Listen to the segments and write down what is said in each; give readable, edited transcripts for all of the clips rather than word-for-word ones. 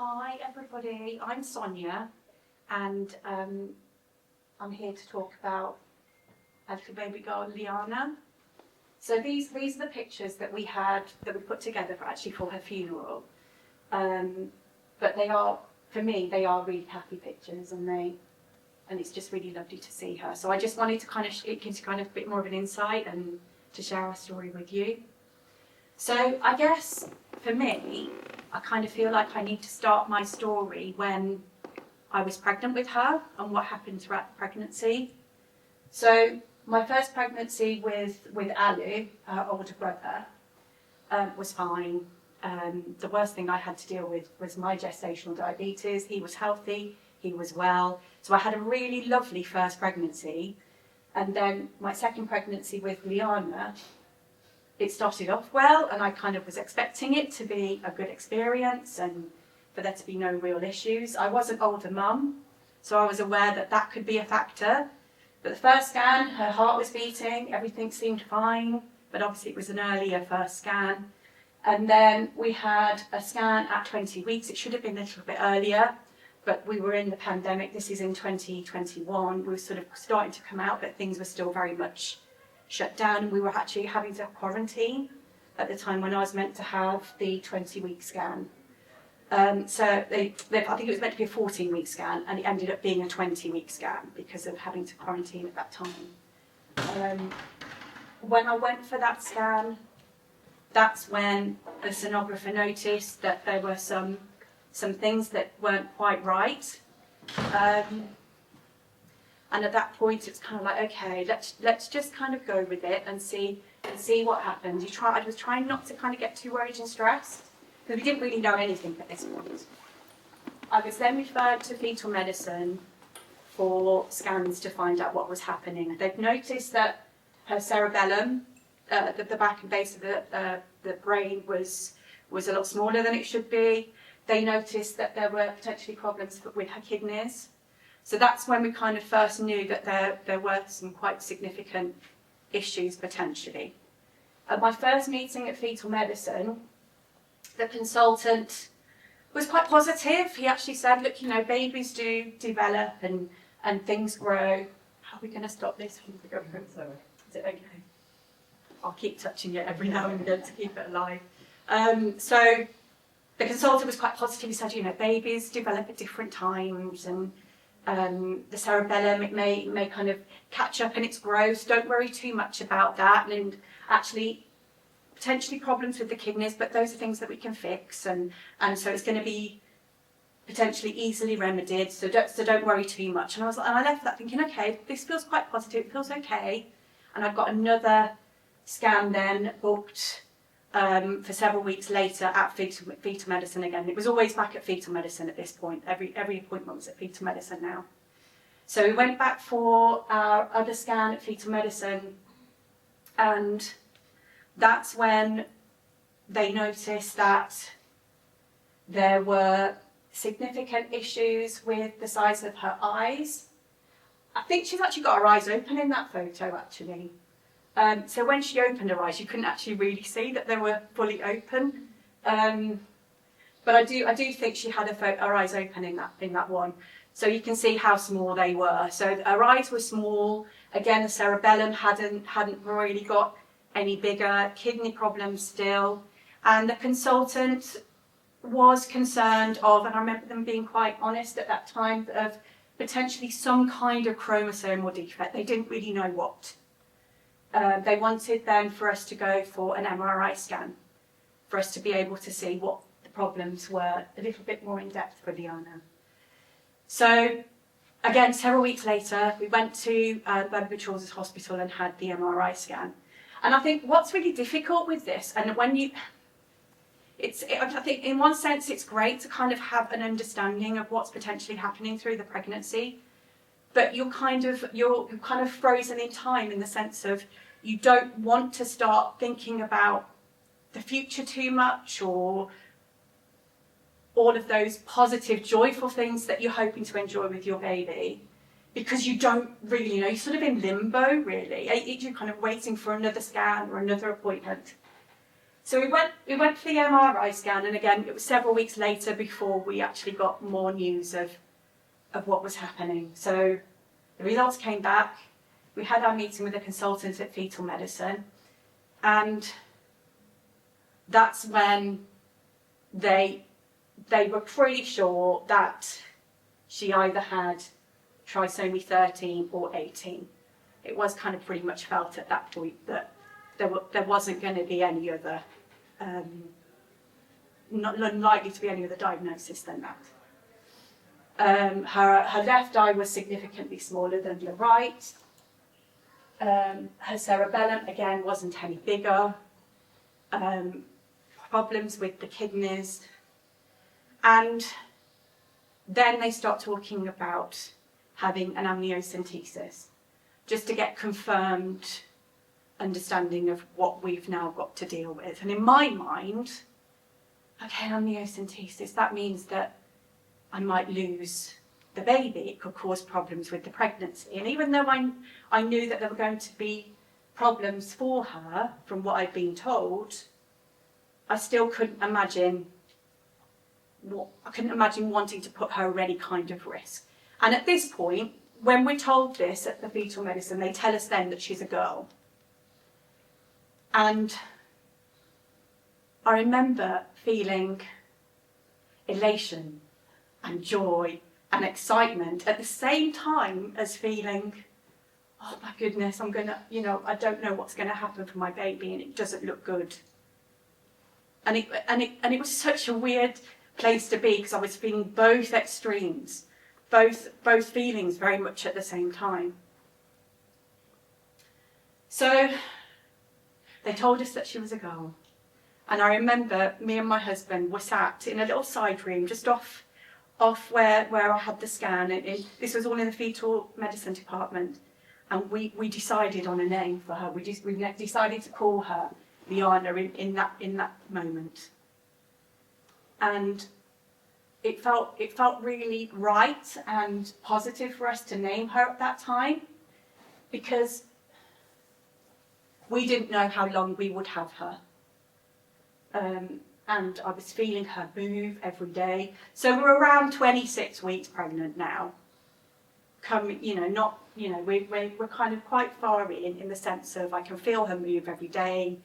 Hi everybody, I'm Sonia and I'm here to talk about a little baby girl, Liyana. So these are the pictures that we put together for her funeral. But they are, for me, they are really happy pictures, and it's just really lovely to see her. So I just wanted to it gives you kind of a bit more of an insight and to share our story with you. So I guess for me, I kind of feel like I need to start my story when I was pregnant with her and what happened throughout the pregnancy. So my first pregnancy with Alu, her older brother, was fine. The worst thing I had to deal with was my gestational diabetes. He was healthy, he was well. So I had a really lovely first pregnancy. And then my second pregnancy with Liyana, it started off well, and I kind of was expecting it to be a good experience and for there to be no real issues. I was an older mum, so I was aware that that could be a factor. But the first scan, her heart was beating, everything seemed fine, but obviously it was an earlier first scan. And then we had a scan at 20 weeks. It should have been a little bit earlier, but we were in the pandemic. This is in 2021. We were sort of starting to come out, but things were still very much shut down, and we were actually having to quarantine at the time when I was meant to have the 20-week scan. So I think it was meant to be a 14-week scan, and it ended up being a 20-week scan because of having to quarantine at that time. When I went for that scan, that's when the sonographer noticed that there were some things that weren't quite right. And at that point, it's kind of like, okay, let's just kind of go with it and see what happens. I was trying not to kind of get too worried and stressed because we didn't really know anything at this point. I was then referred to fetal medicine for scans to find out what was happening. They'd noticed that her cerebellum, the back and base of the brain was a lot smaller than it should be. They noticed that there were potentially problems with her kidneys. So that's when we kind of first knew that there were some quite significant issues potentially. At my first meeting at fetal medicine, the consultant was quite positive. He actually said, look, babies do develop and things grow. How are we going to stop this? Is it okay? I'll keep touching it every now and again to keep it alive. So the consultant was quite positive. He said, babies develop at different times, and the cerebellum, it may kind of catch up in its growth. Don't worry too much about that. And actually, potentially problems with the kidneys, but those are things that we can fix. And so it's going to be potentially easily remedied. So don't worry too much. And I left that thinking, okay, this feels quite positive. It feels okay. And I've got another scan then booked for several weeks later at fetal medicine again. It was always back at fetal medicine at this point. Every appointment was at fetal medicine now. So we went back for our other scan at fetal medicine, and that's when they noticed that there were significant issues with the size of her eyes. I think she's actually got her eyes open in that photo, actually. So when she opened her eyes, you couldn't actually really see that they were fully open. But I do think she had her eyes open in that one. So you can see how small they were. So her eyes were small. Again, the cerebellum hadn't really got any bigger. Kidney problems still. And the consultant was concerned of, and I remember them being quite honest at that time, of potentially some kind of chromosomal defect. They didn't really know what. They wanted then for us to go for an MRI scan, for us to be able to see what the problems were a little bit more in depth for Liyana. So again, several weeks later, we went to Birmingham Children's Hospital and had the MRI scan. And I think what's really difficult with this, and I think in one sense it's great to kind of have an understanding of what's potentially happening through the pregnancy, but you're kind of frozen in time in the sense of you don't want to start thinking about the future too much, or all of those positive, joyful things that you're hoping to enjoy with your baby, because you don't really know. You're sort of in limbo, really. You're kind of waiting for another scan or another appointment. So we went for the MRI scan, and again, it was several weeks later before we actually got more news of what was happening. So the results came back. We had our meeting with a consultant at fetal medicine, and that's when they were pretty sure that she either had trisomy 13 or 18. It was kind of pretty much felt at that point that there wasn't going to be any other, not likely to be any other diagnosis than that. Her left eye was significantly smaller than the right. Her cerebellum, again, wasn't any bigger. Problems with the kidneys. And then they start talking about having an amniocentesis, just to get confirmed understanding of what we've now got to deal with. And in my mind, okay, amniocentesis, that means that I might lose the baby. It could cause problems with the pregnancy. And even though I knew that there were going to be problems for her from what I'd been told, I still couldn't imagine wanting to put her at any kind of risk. And at this point, when we're told this at the fetal medicine, they tell us then that she's a girl. And I remember feeling elation and joy and excitement at the same time as feeling, oh my goodness, I don't know what's going to happen for my baby, and it doesn't look good. And it was such a weird place to be, because I was feeling both extremes, both feelings very much at the same time. So they told us that she was a girl. And I remember me and my husband were sat in a little side room just off where I had the scan. And this was all in the fetal medicine department. And we decided on a name for her. We decided to call her Liyana in that moment. And it felt really right and positive for us to name her at that time, because we didn't know how long we would have her. And I was feeling her move every day. So we're around 26 weeks pregnant now. We're kind of quite far in the sense of I can feel her move every day.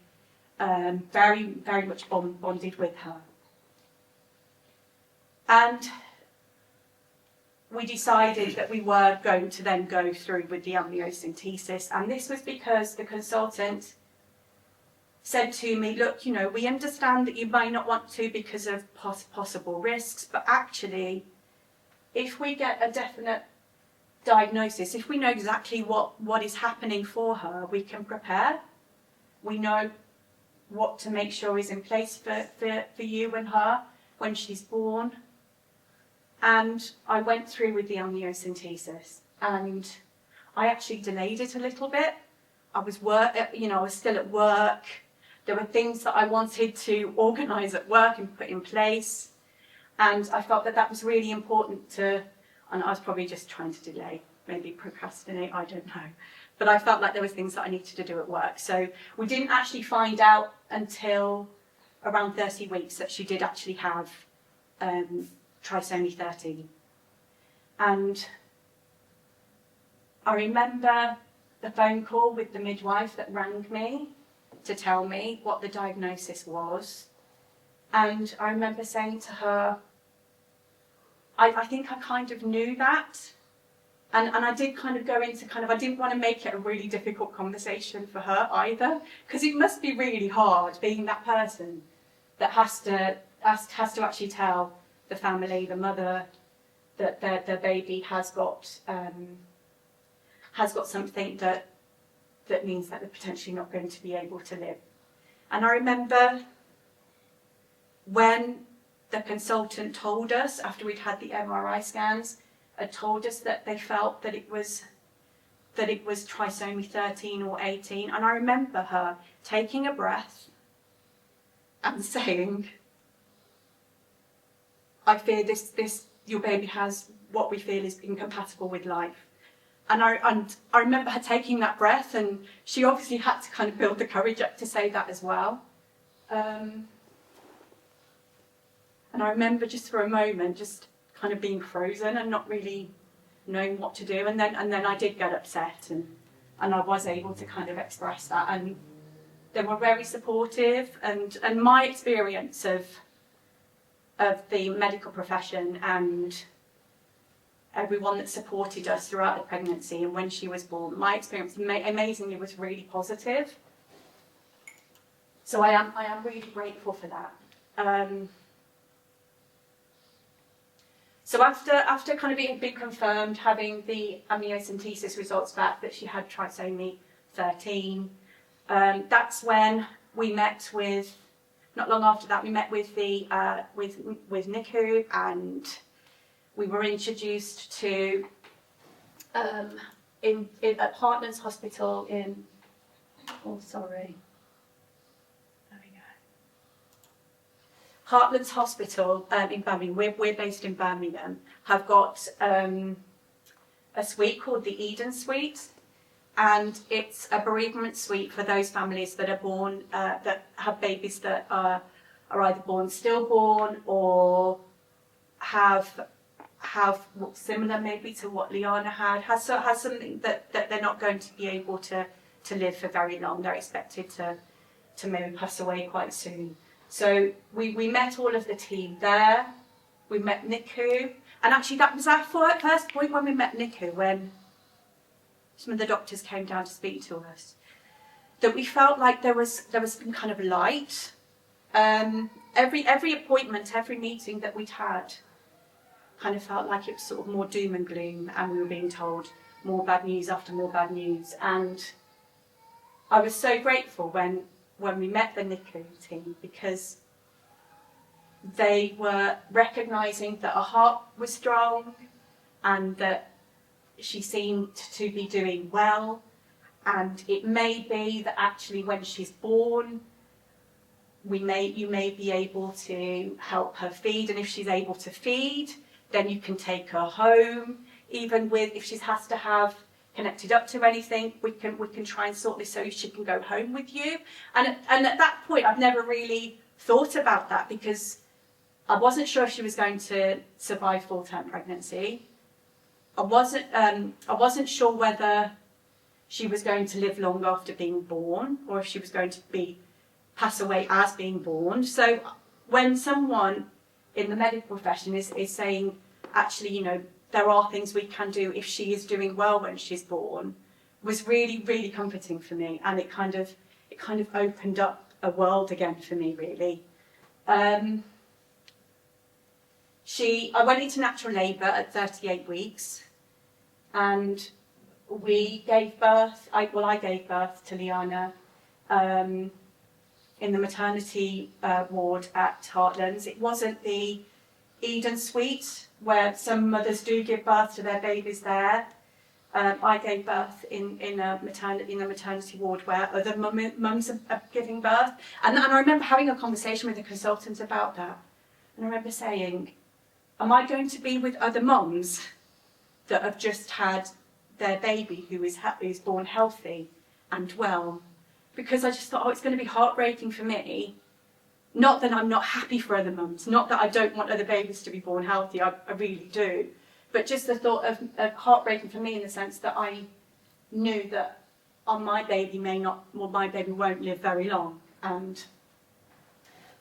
Very, very much bonded with her. And we decided that we were going to then go through with the amniocentesis. And this was because the consultant said to me, look, we understand that you may not want to because of possible risks, but actually, if we get a definite diagnosis, if we know exactly what is happening for her, we can prepare. We know what to make sure is in place for you and her when she's born. And I went through with the amniocentesis, and I actually delayed it a little bit. I was still at work. There were things that I wanted to organise at work and put in place. And I felt that was really important and I was probably just trying to delay, maybe procrastinate, I don't know. But I felt like there was things that I needed to do at work. So we didn't actually find out until around 30 weeks that she did actually have trisomy 13. And I remember the phone call with the midwife that rang me to tell me what the diagnosis was. And I remember saying to her, I think I kind of knew that. And I did kind of go into I didn't want to make it a really difficult conversation for her either, because it must be really hard being that person that has to actually tell the family, the mother, that their baby has got something that means that they're potentially not going to be able to live. And I remember when the consultant told us, after we'd had the MRI scans, had told us that they felt that it was trisomy 13 or 18. And I remember her taking a breath and saying, I fear this your baby has what we feel is incompatible with life. And I remember her taking that breath, and she obviously had to kind of build the courage up to say that as well. And I remember just for a moment, just kind of being frozen and not really knowing what to do. And then I did get upset, and I was able to kind of express that. And they were very supportive. And my experience of the medical profession and everyone that supported us throughout the pregnancy and when she was born, my experience amazingly was really positive. So I am really grateful for that. So after kind of being confirmed, having the amniocentesis results back that she had trisomy 13, that's when we met with. Not long after that, we met with the with NICU, and we were introduced to at Heartlands Hospital in. Oh, sorry. There we go. Heartlands Hospital in Birmingham. We're based in Birmingham. Have got a suite called the Eden Suite. And it's a bereavement suite for those families that are born, that have babies that are either born stillborn or have similar maybe to what Liyana had, has something that they're not going to be able to live for very long. They're expected to maybe pass away quite soon. So we met all of the team there. We met NICU, and actually that was our first point when we met NICU, when some of the doctors came down to speak to us, that we felt like there was some kind of light. Every appointment, every meeting that we'd had kind of felt like it was sort of more doom and gloom, and we were being told more bad news after more bad news. And I was so grateful when we met the NICU team, because they were recognising that her heart was strong and that she seemed to be doing well, and it may be that actually when she's born, you may be able to help her feed, and if she's able to feed, then you can take her home. Even if she has to have connected up to anything, we can try and sort this so she can go home with you. And at that point, I've never really thought about that, because I wasn't sure if she was going to survive full-term pregnancy. I wasn't sure whether she was going to live long after being born, or if she was going to pass away as being born. So when someone in the medical profession is saying, actually, there are things we can do if she is doing well when she's born, was really, really comforting for me, and it kind of opened up a world again for me, really. I went into natural labour at 38 weeks, and we gave birth. I gave birth to Liyana in the maternity ward at Heartlands. It wasn't the Eden Suite where some mothers do give birth to their babies there. I gave birth in a maternity ward where other mums are giving birth, and I remember having a conversation with the consultant about that, and I remember saying, am I going to be with other mums that have just had their baby who is born healthy and well? Because I just thought, it's going to be heartbreaking for me. Not that I'm not happy for other mums, not that I don't want other babies to be born healthy, I really do. But just the thought of heartbreaking for me in the sense that I knew that my baby won't live very long. And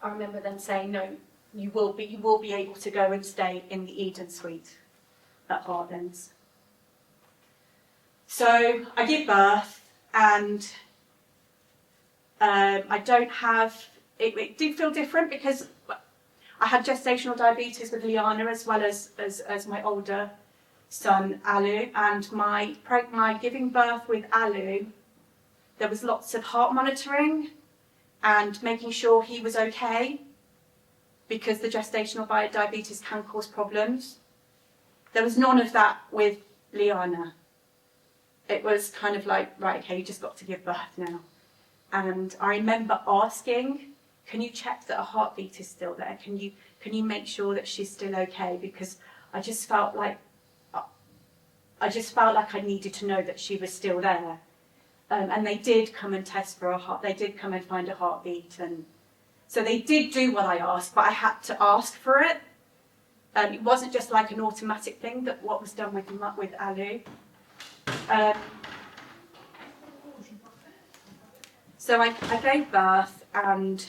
I remember them saying, no, you will be able to go and stay in the Eden Suite at Heartlands. So I give birth, and I don't have, it did feel different because I had gestational diabetes with Liyana as well as my older son, Alu, and my giving birth with Alu, there was lots of heart monitoring and making sure he was okay, because the gestational diabetes can cause problems. There was none of that with Liyana. It was kind of like, right, okay, you just got to give birth now. And I remember asking, can you check that her heartbeat is still there? Can you make sure that she's still okay? Because I just felt like I needed to know that she was still there. And they did come and test for a heart. They did come and find a heartbeat, and So they did do what I asked, but I had to ask for it. It wasn't just like an automatic thing that what was done with Alu. So I gave birth, and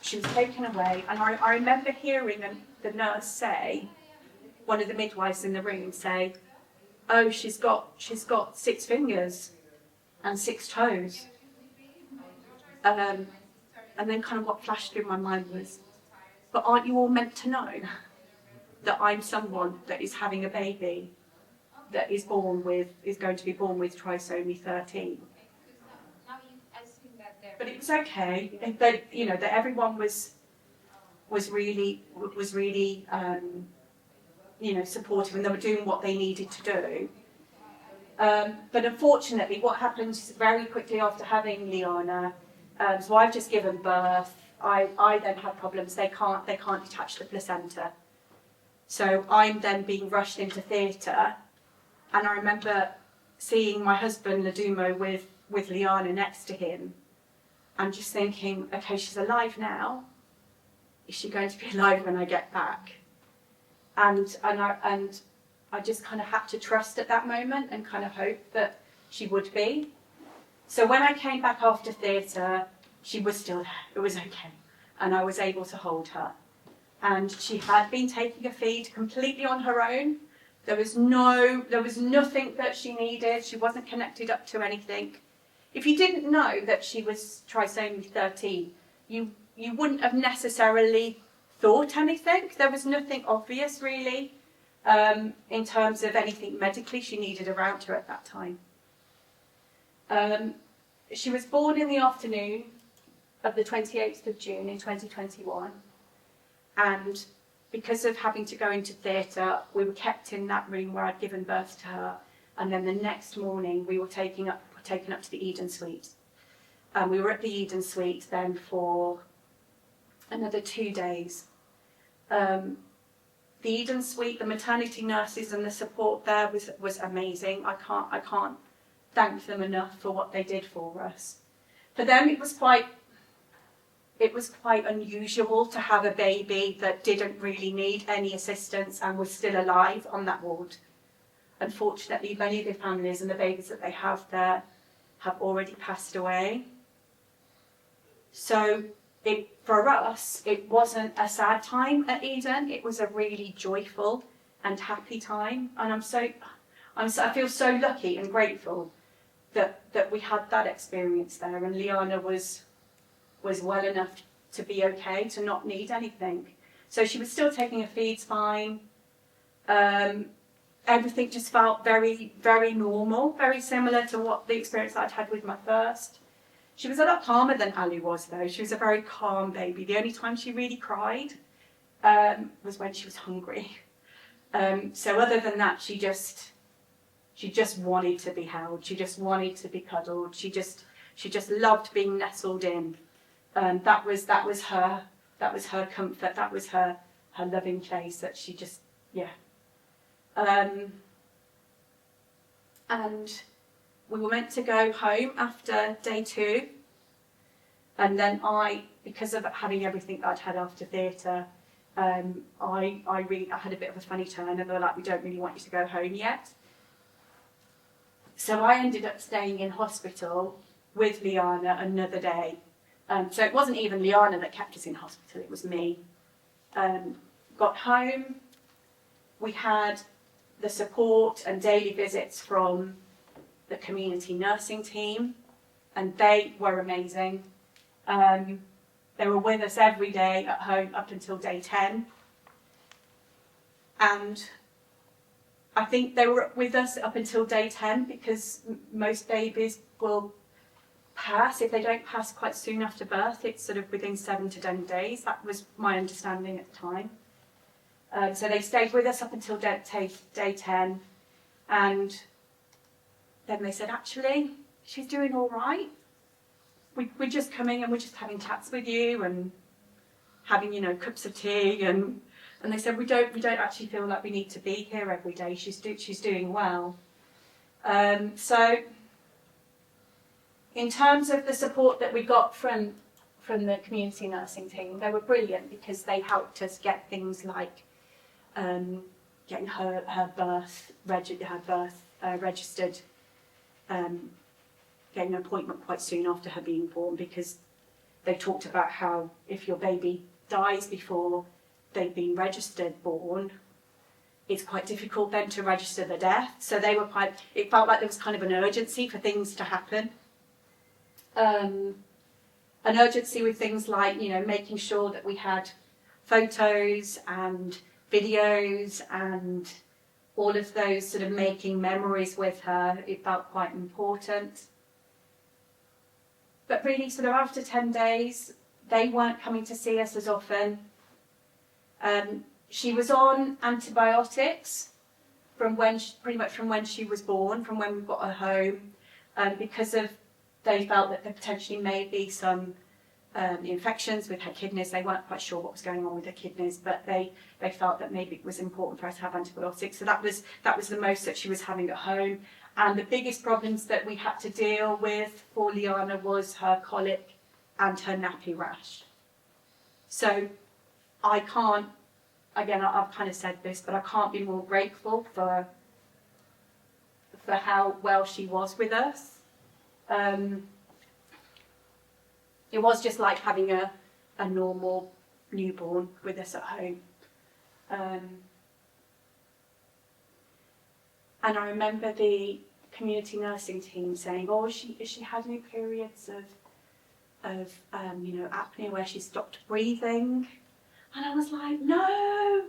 she was taken away, and I remember hearing the nurse say, one of the midwives in the room say, "Oh, she's got 6 fingers and 6 toes." And then kind of what flashed through my mind was, but aren't you all meant to know that I'm someone that is having a baby that is going to be born with trisomy 13? But it was okay. That everyone was really supportive, and they were doing what they needed to do. But unfortunately, what happened very quickly after having Liyana, so I've just given birth. I then had problems. They can't detach the placenta. So I'm then being rushed into theatre, and I remember seeing my husband Ladumo with Liyana next to him, and just thinking, okay, she's alive now. Is she going to be alive when I get back? And I just kind of had to trust at that moment and kind of hope that she would be. So when I came back after theatre, she was still there. It was okay, and I was able to hold her. And she had been taking a feed completely on her own. There was nothing that she needed. She wasn't connected up to anything. If you didn't know that she was trisomy 13, you wouldn't have necessarily thought anything. There was nothing obvious really in terms of anything medically she needed around her at that time. She was born in the afternoon of the 28th of June in 2021, and because of having to go into theatre, we were kept in that room where I'd given birth to her, and then the next morning we were taken up to the Eden Suite. We were at the Eden Suite then for another 2 days. The Eden Suite, the maternity nurses and the support there was amazing. I can't thank them enough for what they did for us. For them, it was quite unusual to have a baby that didn't really need any assistance and was still alive on that ward. Unfortunately, many of the families and the babies that they have there have already passed away. So for us, it wasn't a sad time at Eden. It was a really joyful and happy time, and I feel so lucky and grateful that we had that experience there, and Liyana was well enough to be okay, to not need anything. So she was still taking her feeds fine. Everything just felt very, very normal, very similar to what the experience that I'd had with my first. She was a lot calmer than Ali was, though. She was a very calm baby. The only time she really cried was when she was hungry. So other than that, she just wanted to be held. She just wanted to be cuddled. She just loved being nestled in. That was her comfort. That was her loving place. That she just, yeah. And we were meant to go home after day 2, and then because of having everything that I'd had after theatre, I had a bit of a funny turn, and they were like, "We don't really want you to go home yet." So I ended up staying in hospital with Liyana another day. So it wasn't even Liyana that kept us in hospital, it was me. Got home, we had the support and daily visits from the community nursing team, and they were amazing. They were with us every day at home up until day 10. And I think they were with us up until day 10 because most babies will pass. If they don't pass quite soon after birth, it's sort of within 7 to 10 days. That was my understanding at the time. So they stayed with us up until day 10, and then they said, actually, she's doing all right. We're just coming and we're just having chats with you and having, cups of tea, and they said we don't actually feel like we need to be here every day. She's doing well. So In terms of the support that we got from the community nursing team, they were brilliant because they helped us get things like getting her birth registered, getting an appointment quite soon after her being born, because they talked about how if your baby dies before they've been registered born, it's quite difficult then to register the death. So they were it felt like there was kind of an urgency for things to happen. An urgency with things like, making sure that we had photos and videos and all of those sort of making memories with her. It felt quite important. But really, sort of after 10 days, they weren't coming to see us as often. She was on antibiotics pretty much from when she was born, from when we got her home, because they felt that there potentially may be some infections with her kidneys. They weren't quite sure what was going on with her kidneys, but they felt that maybe it was important for her to have antibiotics. So that was the most that she was having at home. And the biggest problems that we had to deal with for Liyana was her colic and her nappy rash. So I can't, again, I've kind of said this, but I can't be more grateful for how well she was with us. It was just like having a normal newborn with us at home. And I remember the community nursing team saying, "Oh, has she had any periods of apnea where she stopped breathing?" And I was like, no,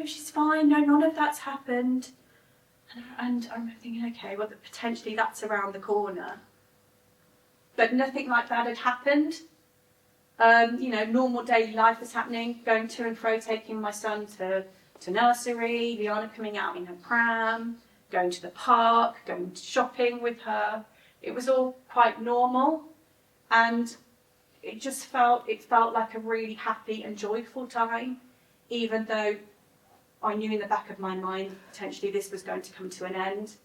she's fine. No, none of that's happened. And I remember thinking, okay, well, potentially that's around the corner. But nothing like that had happened. Normal daily life was happening, going to and fro, taking my son to nursery, Liyana coming out in her pram, going to the park, going shopping with her. It was all quite normal, and it felt like a really happy and joyful time, even though I knew in the back of my mind potentially this was going to come to an end.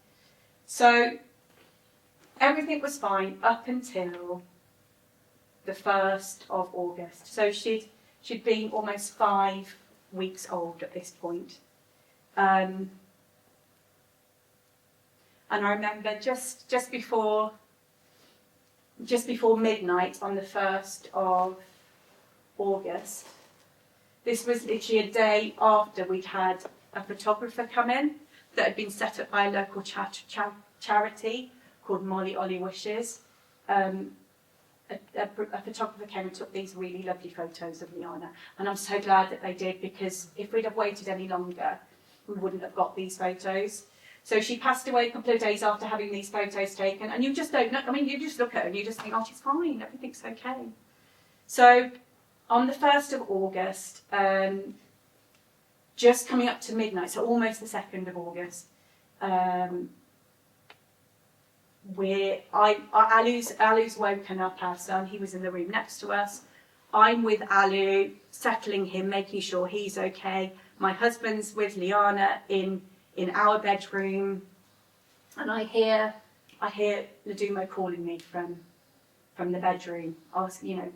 So everything was fine up until the 1st of August. So she'd been almost 5 weeks old at this point. And I remember just before midnight on the 1st of August, this was literally a day after we'd had a photographer come in that had been set up by a local charity called Molly Ollie Wishes. A photographer came and took these really lovely photos of Liyana, and I'm so glad that they did, because if we'd have waited any longer, we wouldn't have got these photos. So she passed away a couple of days after having these photos taken, and you just don't know. I mean, you just look at her and you just think, oh, she's fine, everything's okay. So on the 1st of August, just coming up to midnight, so almost the 2nd of August, Alu's woken up our son. He was in the room next to us. I'm with Alu, settling him, making sure he's okay. My husband's with Liyana in our bedroom, and I hear Nadumo calling me from the bedroom, asking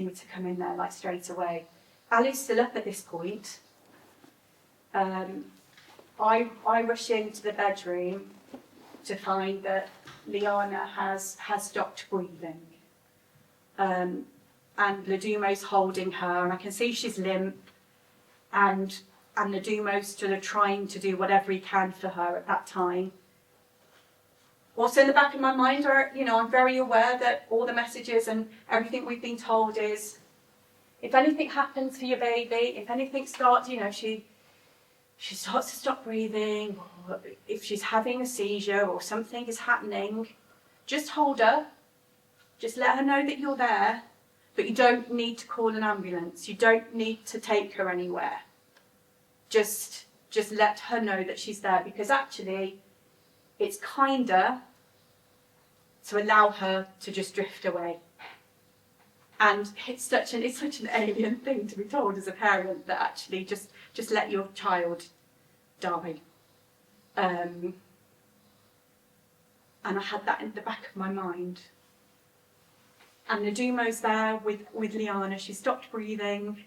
me to come in there like straight away. Alu's still up at this point. I rush into the bedroom to find that Liyana has stopped breathing. And Nadumo's holding her, and I can see she's limp, and Nadumo's sort of trying to do whatever he can for her at that time. Also in the back of my mind, I'm very aware that all the messages and everything we've been told is, if anything happens for your baby, if anything starts, she starts to stop breathing, or if she's having a seizure or something is happening, just hold her. Just let her know that you're there, but you don't need to call an ambulance. You don't need to take her anywhere. Just let her know that she's there, because actually it's kinder to allow her to just drift away. And it's such an alien thing to be told as a parent, that actually just let your child die. And I had that in the back of my mind. And Nadumo's there with Liyana. She stopped breathing.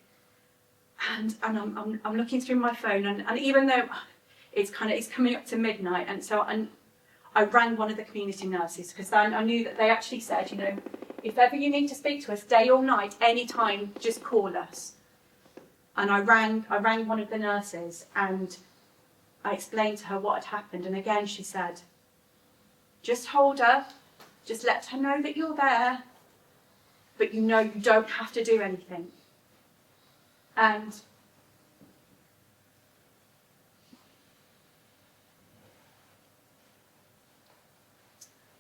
And I'm looking through my phone, and even though it's coming up to midnight, and so I rang one of the community nurses, because I knew that they actually said, you know, if ever you need to speak to us, day or night, any time, just call us. And I rang one of the nurses, and I explained to her what had happened. And again, she said, just hold her, just let her know that you're there, but you know you don't have to do anything. And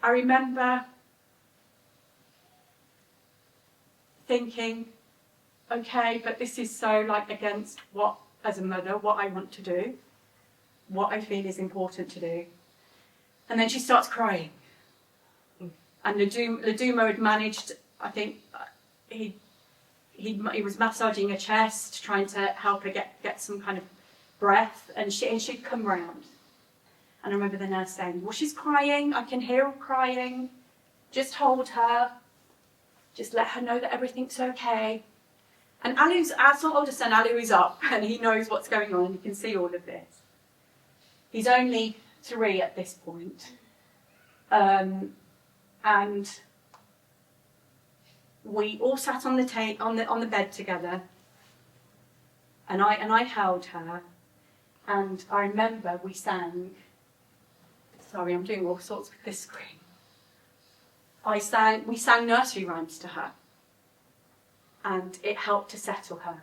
I remember thinking, okay, but this is so like against what, as a mother, what I want to do, what I feel is important to do. And then she starts crying. And Ladumo had managed, I think, he was massaging her chest, trying to help her get some kind of breath, and she'd come round. And I remember the nurse saying, well, she's crying, I can hear her crying, just hold her, just let her know that everything's okay. And Alu's, our older son, Alu, is up, and he knows what's going on, and he can see all of this. He's only 3 at this point. And we all sat on the bed together, and I held her, and I remember we sang. Sorry, I'm doing all sorts with this screen. We sang nursery rhymes to her, and it helped to settle her.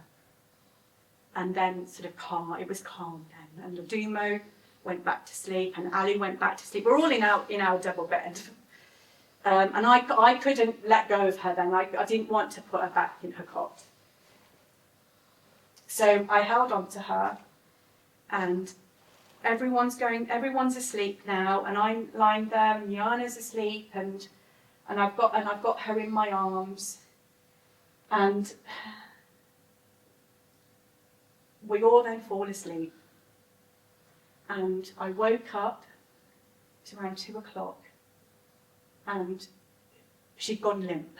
And then it was calm then, and Ladumo went back to sleep, and Ali went back to sleep. We're all in our double bed. And I couldn't let go of her then. I didn't want to put her back in her cot. So I held on to her, and everyone's asleep now, and I'm lying there, and Liyana's asleep, and I've got her in my arms, and we all then fall asleep. And I woke up, it was around 2 o'clock, and she'd gone limp.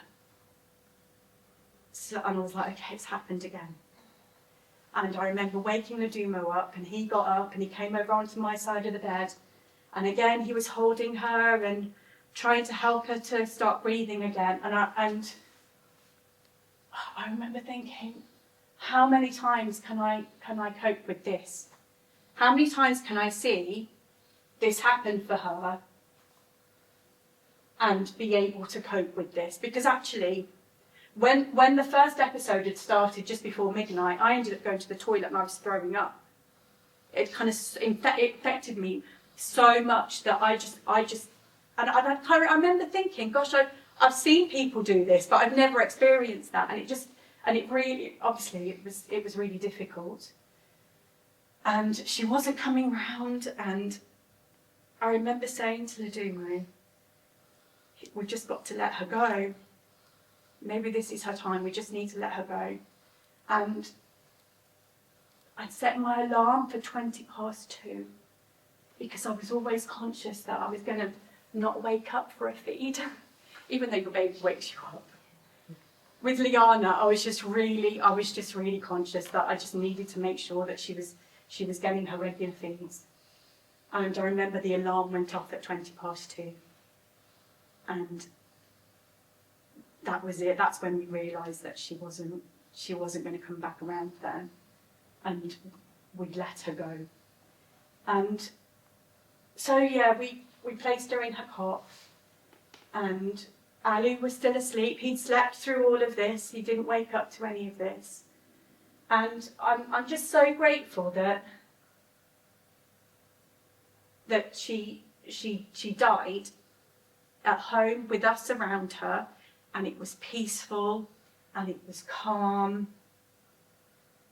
So, and I was like, okay, it's happened again. And I remember waking Ladumo up, and he got up and he came over onto my side of the bed. And again, he was holding her and trying to help her to start breathing again. And I remember thinking, how many times can I cope with this? How many times can I see this happen for her and be able to cope with this? Because actually, when the first episode had started just before midnight, I ended up going to the toilet and I was throwing up. It kind of it affected me so much that I remember thinking, gosh, I've seen people do this, but I've never experienced that, and it really, obviously, it was really difficult. And she wasn't coming round, and I remember saying to Ladumo, we've just got to let her go. Maybe this is her time, we just need to let her go. And I'd set my alarm for 2:20 because I was always conscious that I was going to not wake up for a feed, even though your baby wakes you up. With Liyana, I was just really conscious that I just needed to make sure that she was getting her regular feeds. And I remember the alarm went off at 2:20, and that was it. That's when we realised that she wasn't going to come back around then, and we let her go. And so yeah, we placed her in her cot, and Alu was still asleep. He'd slept through all of this. He didn't wake up to any of this, and I'm just so grateful that she died at home with us around her. And it was peaceful, and it was calm.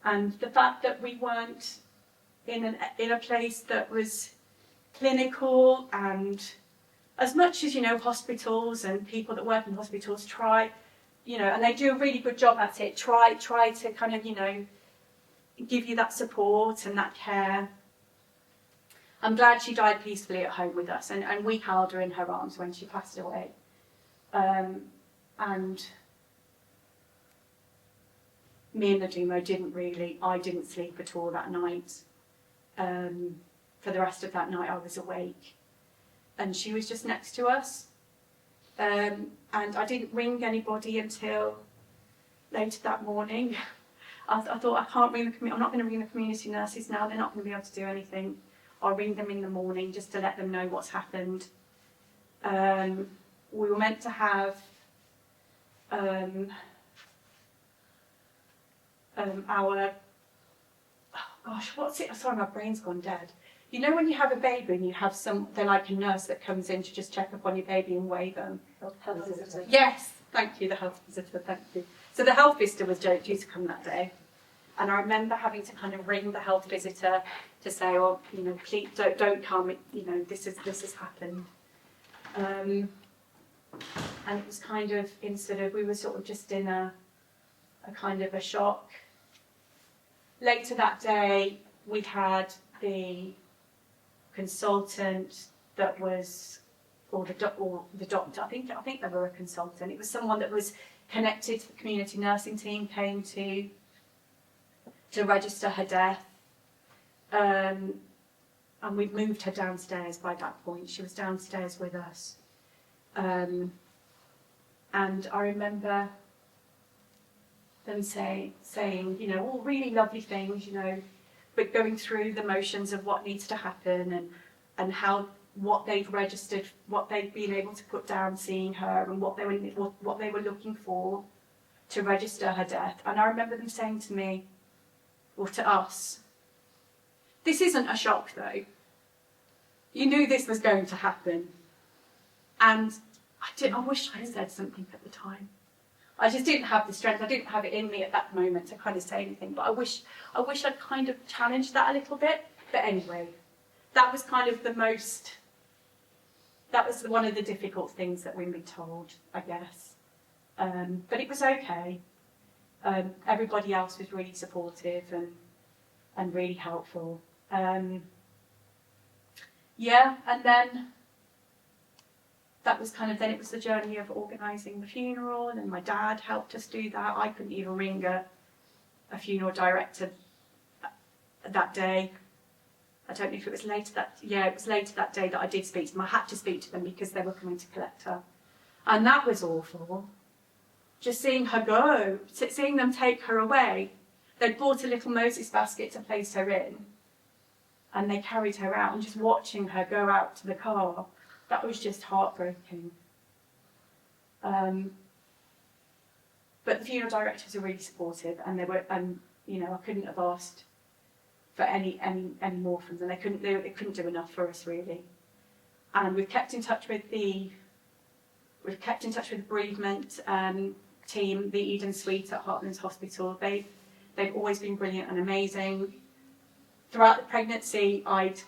And the fact that we weren't in a place that was clinical, and as much as, hospitals and people that work in hospitals try, and they do a really good job at it, try to kind of, give you that support and that care. I'm glad she died peacefully at home with us, and we held her in her arms when she passed away. And me and Nadumo I didn't sleep at all that night. For the rest of that night I was awake, and she was just next to us. And I didn't ring anybody until later that morning. I thought, I can't ring I'm not going to ring the community nurses now, they're not going to be able to do anything. I'll ring them in the morning just to let them know what's happened. We were meant to have our, oh gosh, what's it? Sorry, my brain's gone dead. You know when you have a baby and you have they're like a nurse that comes in to just check up on your baby and weigh them? Health visitor. Yes, thank you, the health visitor, thank you. So the health visitor was due to come that day. And I remember having to kind of ring the health visitor to say, oh, you know, please don't come, you know, this has happened. And it was kind of we were sort of just in a kind of a shock. Later that day, we had the consultant that was, or the doctor, I think they were a consultant. It was someone that was connected to the community nursing team, came to register her death. And we'd moved her downstairs by that point. She was downstairs with us. And I remember them saying, you know, all really lovely things, you know, but going through the motions of what needs to happen and how what they'd registered, what they'd been able to put down seeing her, and what they were looking for to register her death. And I remember them saying to me, or to us, this isn't a shock though. You knew this was going to happen. And I wish I had said something at the time. I just didn't have the strength. I didn't have it in me at that moment to kind of say anything. But I wish I'd kind of challenged that a little bit. But anyway, that was kind of that was one of the difficult things that we've been told, I guess. But it was okay. Everybody else was really supportive and really helpful. Yeah, and then that was kind of, then it was the journey of organising the funeral, and my dad helped us do that. I couldn't even ring a funeral director that day. I don't know if it was later it was later that day that I did speak to them. I had to speak to them because they were coming to collect her. And that was awful. Just seeing her go, seeing them take her away. They'd bought a little Moses basket to place her in, and they carried her out, and just watching her go out to the car, that was just heartbreaking. But the funeral directors are really supportive, and you know, I couldn't have asked for any more from them. They couldn't do enough for us, really. And we've kept in touch with the bereavement team, the Eden Suite at Heartlands Hospital. They've always been brilliant and amazing. Throughout the pregnancy, I'd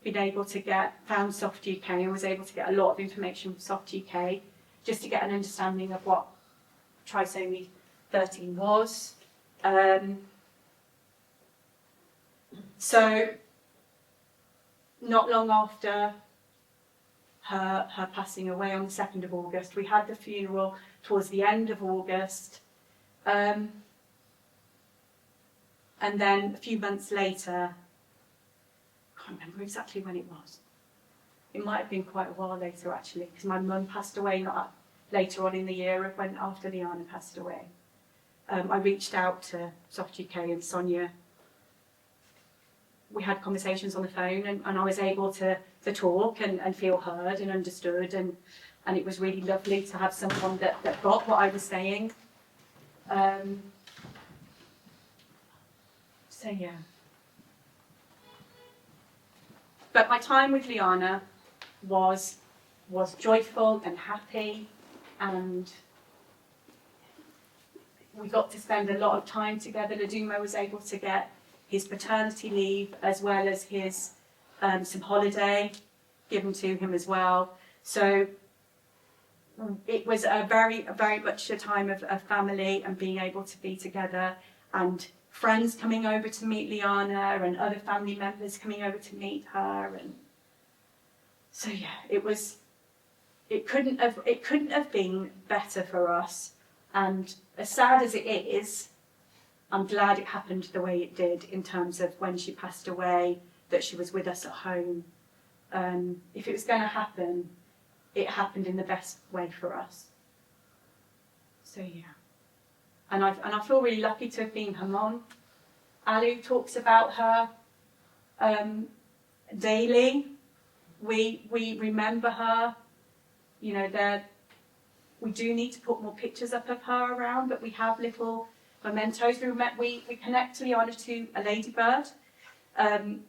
been able to found Soft UK. I was able to get a lot of information from Soft UK just to get an understanding of what Trisomy 13 was. So, not long after her passing away on the 2nd of August, we had the funeral towards the end of August. And then a few months later, I can't remember exactly when it was. It might have been quite a while later actually, because my mum passed away later on in the year after Liyana passed away. I reached out to Soft UK and Sonia. We had conversations on the phone, and I was able to talk and feel heard and understood, and it was really lovely to have someone that got what I was saying. So yeah. But my time with Liyana was joyful and happy, and we got to spend a lot of time together. Nadumo was able to get his paternity leave as well as his some holiday given to him as well. So it was a very much a time of family and being able to be together, and friends coming over to meet Liyana and other family members coming over to meet her, and So yeah, it couldn't have been better for us. And as sad as it is, I'm glad it happened the way it did, in terms of when she passed away, that she was with us at home. If it was going to happen, it happened in the best way for us. So yeah, and I feel really lucky to have been her mum. Alu talks about her daily. We remember her. You know, we do need to put more pictures up of her around, but we have little mementos. We connect Liyana to a ladybird. And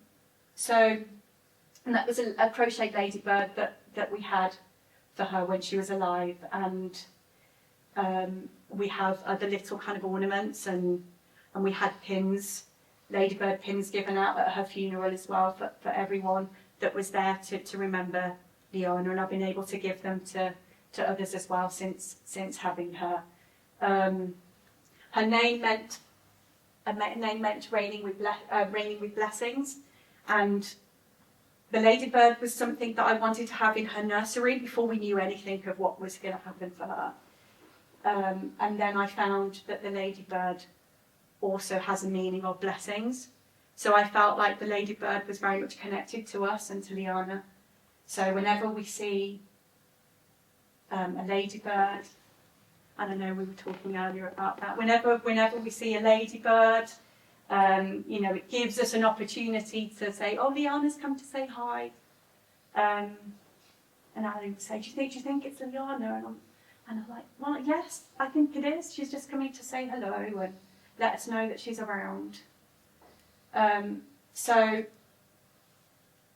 that was a crocheted ladybird that we had for her when she was alive. And we have other little kind of ornaments, and we had pins, ladybird pins given out at her funeral as well for everyone that was there to remember Liyana, and I've been able to give them to others as well since having her. Her name meant raining with blessings, and the ladybird was something that I wanted to have in her nursery before we knew anything of what was going to happen for her. And then I found that the ladybird also has a meaning of blessings. So I felt like the ladybird was very much connected to us and to Liyana. So whenever we see a ladybird, I don't know, we were talking earlier about that. Whenever we see a ladybird, you know, it gives us an opportunity to say, "Oh, Liyana's come to say hi." And Ali would say, "Do you think it's Liyana?" And I'm like, "Well, yes, I think it is. She's just coming to say hello and let us know that she's around." So,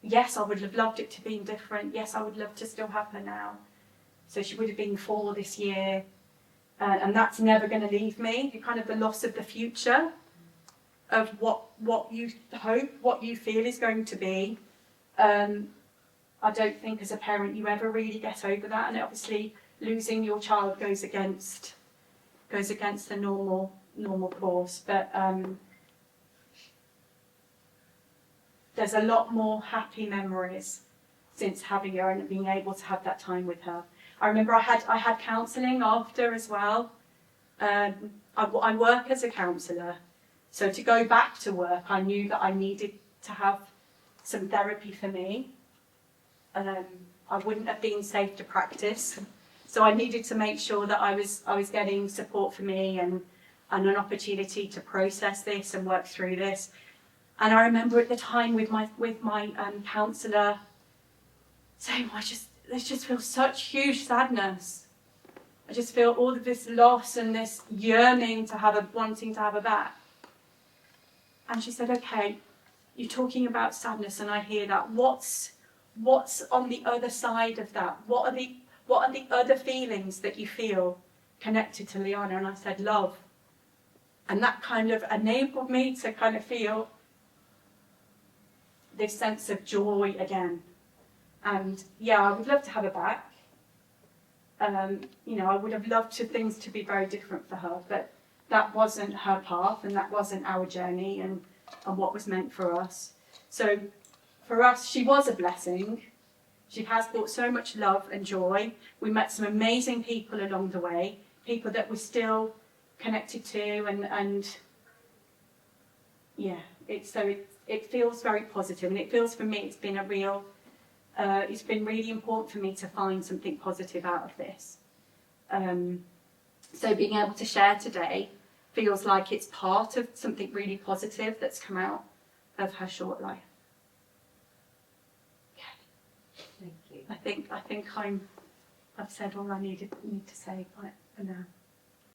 yes, I would have loved it to be different. Yes, I would love to still have her now. So she would have been 4 this year. And that's never going to leave me. Kind of the loss of the future of what you hope, what you feel is going to be. I don't think as a parent you ever really get over that. And obviously losing your child goes against the normal course. But there's a lot more happy memories since having her and being able to have that time with her. I remember I had counselling after as well. I work as a counsellor, so to go back to work, I knew that I needed to have some therapy for me. I wouldn't have been safe to practice, so I needed to make sure that I was getting support for me and an opportunity to process this and work through this. And I remember at the time with my counsellor saying, I just feel such huge sadness. I just feel all of this loss and this yearning wanting to have her back. And she said, "Okay, you're talking about sadness, and I hear that. What's on the other side of that? What are the other feelings that you feel connected to Liyana?" And I said, "Love." And that kind of enabled me to kind of feel this sense of joy again. And yeah, I would love to have her back. You know, I would have loved things to be very different for her, but that wasn't her path, and that wasn't our journey and what was meant for us. So for us, she was a blessing. She has brought so much love and joy. We met some amazing people along the way, people that we're still connected to, and yeah, it feels very positive, and it feels for me it's been it's been really important for me to find something positive out of this. So being able to share today feels like it's part of something really positive that's come out of her short life. Thank you. I think I've said all I need to say for now.